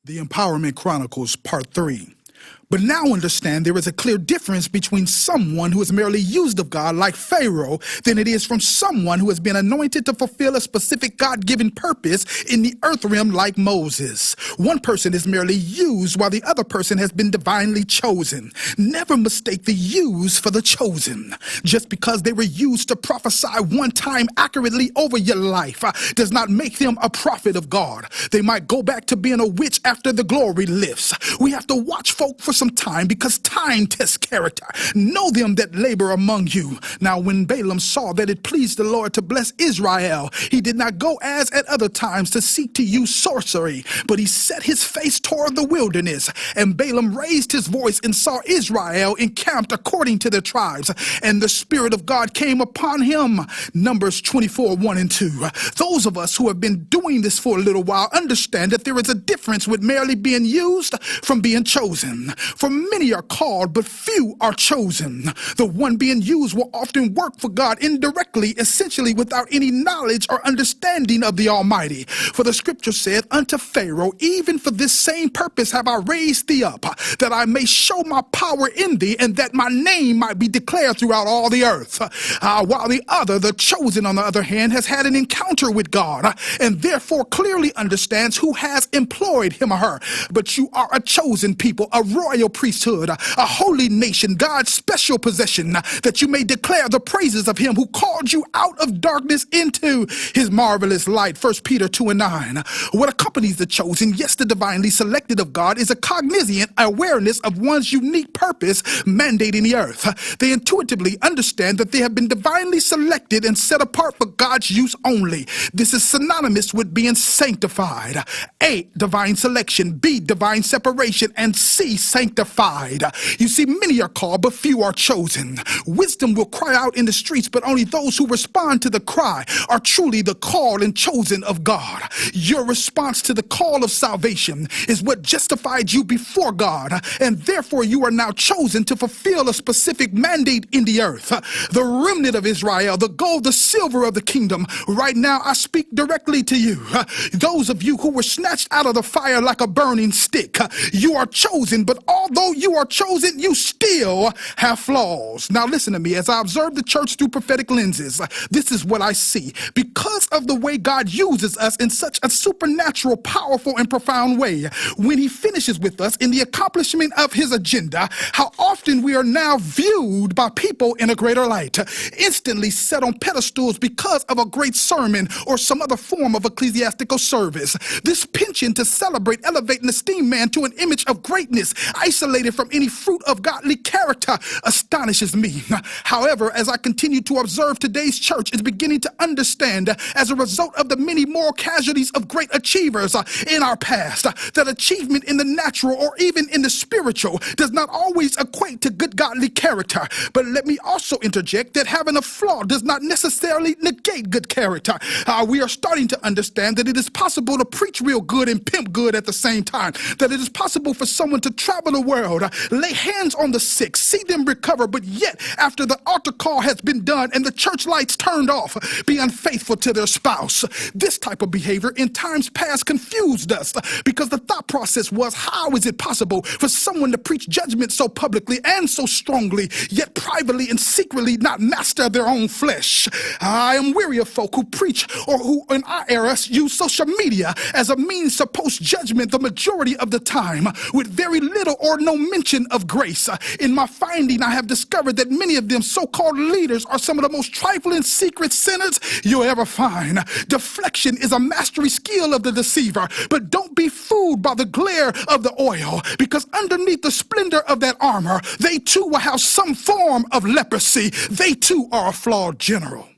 The Empowerment Chronicles, Part 3. But now understand there is a clear difference between someone who is merely used of God like Pharaoh than it is from someone who has been anointed to fulfill a specific God-given purpose in the earth realm like Moses. One person is merely used while the other person has been divinely chosen. Never mistake the used for the chosen. Just because they were used to prophesy one time accurately over your life does not make them a prophet of God. They might go back to being a witch after the glory lifts. We have to watch folk for some time because time tests character. Know them that labor among you. Now when Balaam saw that it pleased the Lord to bless Israel, he did not go as at other times to seek to use sorcery, but he set his face toward the wilderness. And Balaam raised his voice and saw Israel encamped according to their tribes. And the Spirit of God came upon him. Numbers 24, 1 and 2. Those of us who have been doing this for a little while understand that there is a difference with merely being used from being chosen. For many are called, but few are chosen. The one being used will often work for God indirectly, essentially without any knowledge or understanding of the Almighty. For the scripture said, unto Pharaoh, even for this same purpose have I raised thee up, that I may show my power in thee, and that my name might be declared throughout all the earth. While the other, the chosen on the other hand, has had an encounter with God, and therefore clearly understands who has employed him or her. But you are a chosen people, a royal priesthood, a holy nation, God's special possession, that you may declare the praises of him who called you out of darkness into his marvelous light. 1 Peter 2 and 9. What accompanies the chosen, yes, the divinely selected of God, is a cognizant awareness of one's unique purpose mandating the earth. They intuitively understand that they have been divinely selected and set apart for God's use only. This is synonymous with being sanctified. A, divine selection. B, divine separation. And C, sanctified. You see, many are called, but few are chosen. Wisdom will cry out in the streets, but only those who respond to the cry are truly the called and chosen of God. Your response to the call of salvation is what justified you before God, and therefore you are now chosen to fulfill a specific mandate in the earth. The remnant of Israel, the gold, the silver of the kingdom. Right now I speak directly to you. Those of you who were snatched out of the fire like a burning stick. You are chosen, but although you are chosen, you still have flaws. Now listen to me. As I observe the church through prophetic lenses, this is what I see. Because of the way God uses us in such a supernatural, powerful, and profound way, when he finishes with us in the accomplishment of his agenda, how often we are now viewed by people in a greater light, instantly set on pedestals because of a great sermon or some other form of ecclesiastical service. This penchant to celebrate, elevate, and esteem man to an image of greatness, isolated from any fruit of godly character, astonishes me. However, as I continue to observe today's church is beginning to understand, as a result of the many moral casualties of great achievers in our past, that achievement in the natural or even in the spiritual does not always equate to good godly character. But let me also interject that having a flaw does not necessarily negate good character. We are starting to understand that it is possible to preach real good and pimp good at the same time, that it is possible for someone to travel the world, lay hands on the sick, see them recover, but yet after the altar call has been done and the church lights turned off, be unfaithful to their spouse. This type of behavior in times past confused us because the thought process was, how is it possible for someone to preach judgment so publicly and so strongly, yet privately and secretly not master their own flesh? I am weary of folk who preach or who in our era use social media as a means to post judgment the majority of the time with very little or no mention of grace. In my finding, I have discovered that many of them so-called leaders are some of the most trifling secret sinners you'll ever find. Deflection is a mastery skill of the deceiver, but don't be fooled by the glare of the oil, because underneath the splendor of that armor, they too will have some form of leprosy. They too are a flawed general.